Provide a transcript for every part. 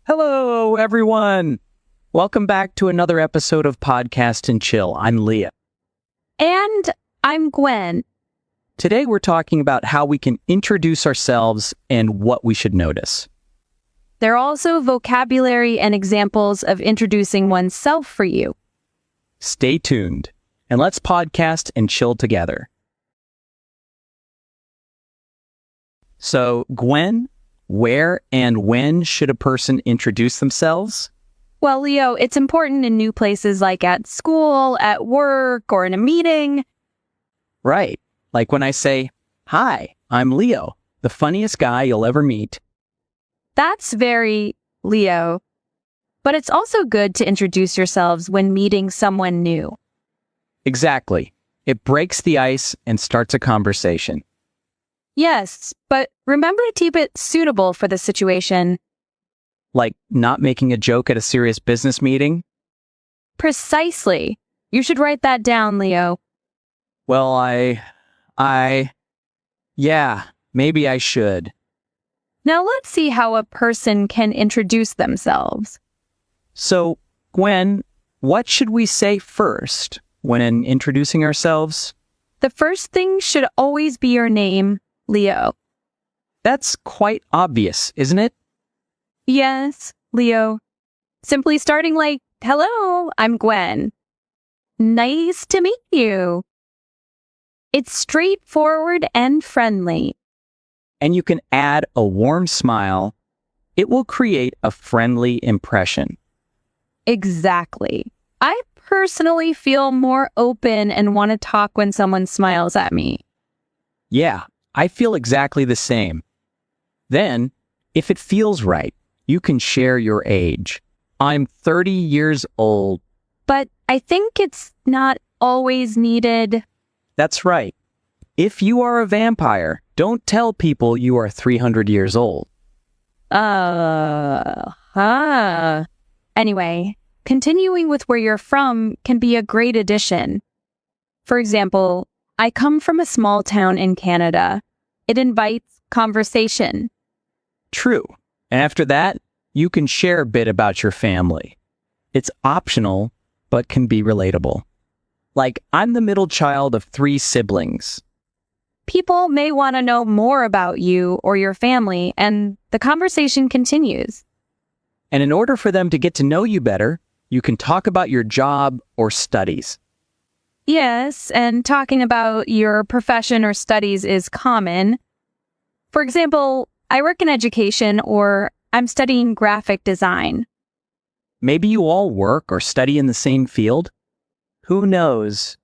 Hello, everyone. Welcome back to another episode of Podcast and Chill. I'm Leah. And I'm Gwen. Today, we're talking about how we can introduce ourselves and what we should notice. There are also vocabulary and examples of introducing oneself for you. Stay tuned, and let's podcast and chill together. So, Gwen, where and when should a person introduce themselves? Well, Leo, it's important in new places like at school, at work, or in a meeting. Right. Like when I say, "Hi, I'm Leo, the funniest guy you'll ever meet." That's very Leo. But it's also good to introduce yourselves when meeting someone new. Exactly. It breaks the ice and starts a conversation. Yes, but remember to keep it suitable for the situation. Like not making a joke at a serious business meeting? Precisely. You should write that down, Leo. Well, yeah, maybe I should. Now let's see how a person can introduce themselves. So, Gwen, what should we say first when introducing ourselves? The first thing should always be your name, Leo. That's quite obvious, isn't it? Yes, Leo. Simply starting like, "Hello, I'm Gwen. Nice to meet you." It's straightforward and friendly. And you can add a warm smile. It will create a friendly impression. Exactly. I personally feel more open and want to talk when someone smiles at me. Yeah, I feel exactly the same. Then, if it feels right, you can share your age. I'm 30 years old. But I think it's not always needed. That's right. If you are a vampire, don't tell people you are 300 years old. Anyway, continuing with where you're from can be a great addition. For example, I come from a small town in Canada. It invites conversation. True. And after that, you can share a bit about your family. It's optional, but can be relatable. Like, I'm the middle child of 3 siblings. People may want to know more about you or your family, and the conversation continues. And in order for them to get to know you better, you can talk about your job or studies. Yes, and talking about your profession or studies is common. For example, I work in education, or I'm studying graphic design. Maybe you all work or study in the same field. Who knows?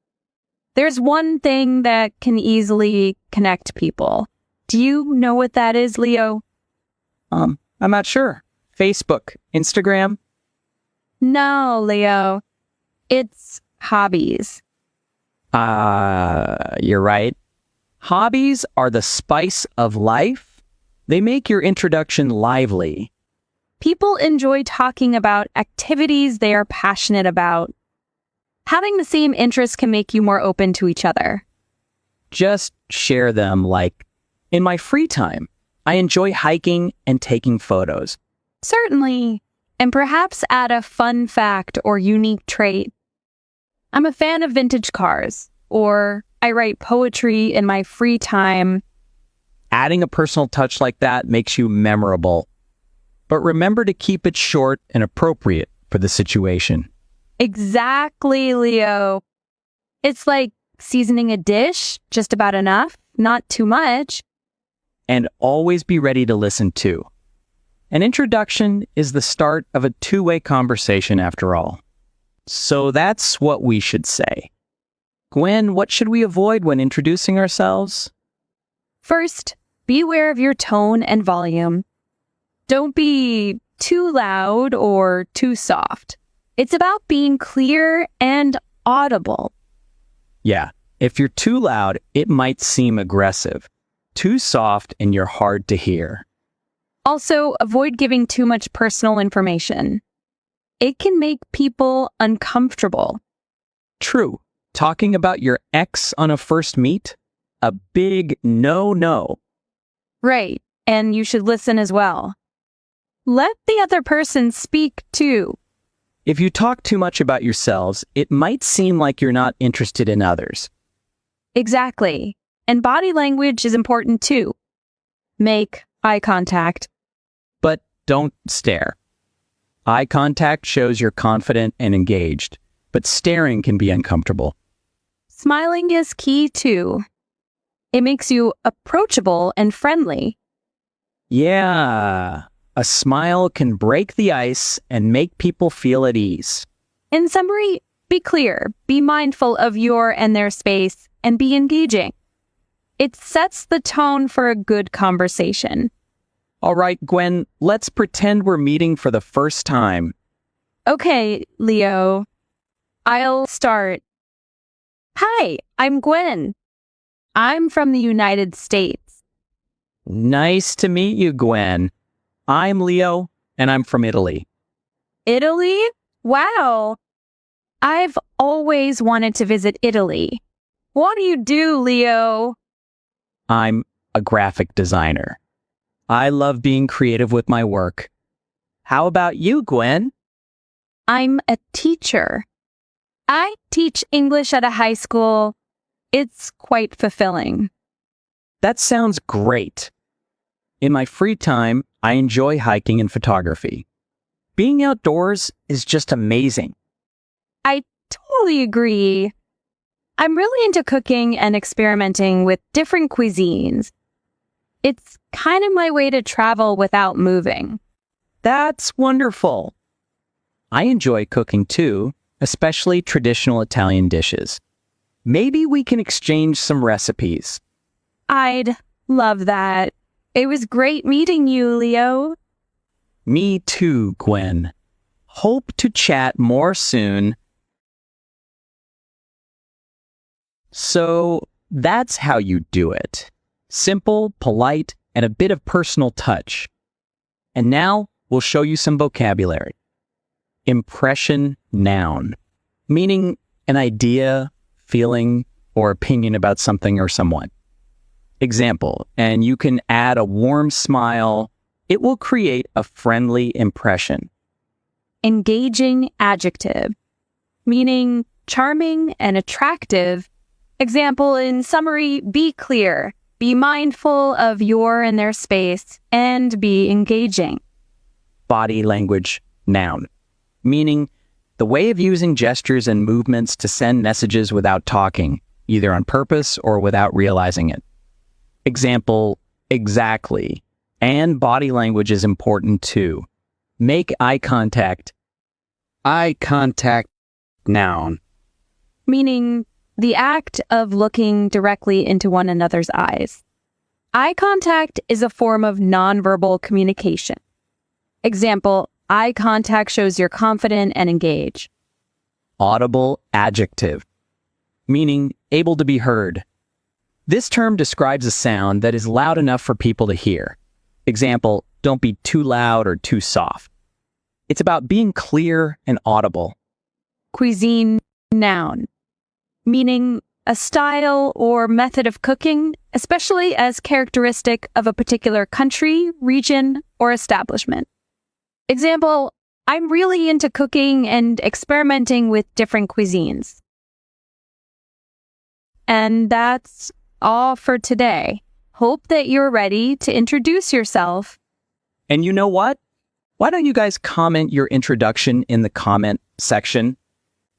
There's one thing that can easily connect people. Do you know what that is, Leo? I'm not sure. Facebook, Instagram? No, Leo. It's hobbies. You're right. Hobbies are the spice of life. They make your introduction lively. People enjoy talking about activities they are passionate about. Having the same interests can make you more open to each other. Just share them like, in my free time, I enjoy hiking and taking photos. Certainly. And perhaps add a fun fact or unique trait. I'm a fan of vintage cars, or I write poetry in my free time. Adding a personal touch like that makes you memorable. But remember to keep it short and appropriate for the situation. Exactly, Leo. It's like seasoning a dish, just about enough, not too much. And always be ready to listen too. An introduction is the start of a two-way conversation after all. So that's what we should say. Gwen, what should we avoid when introducing ourselves? First, be aware of your tone and volume. Don't be too loud or too soft. It's about being clear and audible. Yeah, if you're too loud, it might seem aggressive. Too soft and you're hard to hear. Also, avoid giving too much personal information. It can make people uncomfortable. True. Talking about your ex on a first meet? A big no-no. Right, and you should listen as well. Let the other person speak too. If you talk too much about yourselves, it might seem like you're not interested in others. Exactly. And body language is important too. Make eye contact. But don't stare. Eye contact shows you're confident and engaged, but staring can be uncomfortable. Smiling is key too. It makes you approachable and friendly. Yeah, a smile can break the ice and make people feel at ease. In summary, be clear, be mindful of your and their space, and be engaging. It sets the tone for a good conversation. All right, Gwen, let's pretend we're meeting for the first time. Okay, Leo. I'll start. Hi, I'm Gwen. I'm from the United States. Nice to meet you, Gwen. I'm Leo, and I'm from Italy. Italy? Wow. I've always wanted to visit Italy. What do you do, Leo? I'm a graphic designer. I love being creative with my work. How about you, Gwen? I'm a teacher. I teach English at a high school. It's quite fulfilling. That sounds great. In my free time, I enjoy hiking and photography. Being outdoors is just amazing. I totally agree. I'm really into cooking and experimenting with different cuisines. It's kind of my way to travel without moving. That's wonderful. I enjoy cooking too, especially traditional Italian dishes. Maybe we can exchange some recipes. I'd love that. It was great meeting you, Leo. Me too, Gwen. Hope to chat more soon. So that's how you do it. Simple, polite, and a bit of personal touch. And now we'll show you some vocabulary. Impression noun, meaning an idea, feeling, or opinion about something or someone. Example, and you can add a warm smile. It will create a friendly impression. Engaging adjective, meaning charming and attractive. Example, in summary, be clear, be mindful of your and their space, and be engaging. Body language noun, meaning the way of using gestures and movements to send messages without talking, either on purpose or without realizing it. Example, exactly. And body language is important too. Make eye contact. Eye contact noun. Meaning the act of looking directly into one another's eyes. Eye contact is a form of nonverbal communication. Example, eye contact shows you're confident and engaged. Audible adjective, meaning able to be heard. This term describes a sound that is loud enough for people to hear. Example, don't be too loud or too soft. It's about being clear and audible. Cuisine noun, meaning a style or method of cooking, especially as characteristic of a particular country, region, or establishment. Example, I'm really into cooking and experimenting with different cuisines. And that's all for today. Hope that you're ready to introduce yourself. And you know what? Why don't you guys comment your introduction in the comment section?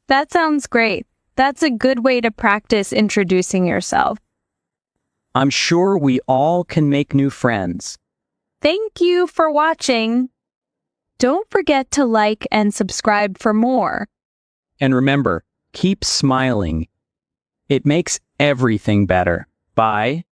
That sounds great. That's a good way to practice introducing yourself. I'm sure we all can make new friends. Thank you for watching. Don't forget to like and subscribe for more. And remember, keep smiling. It makes everything better. Bye.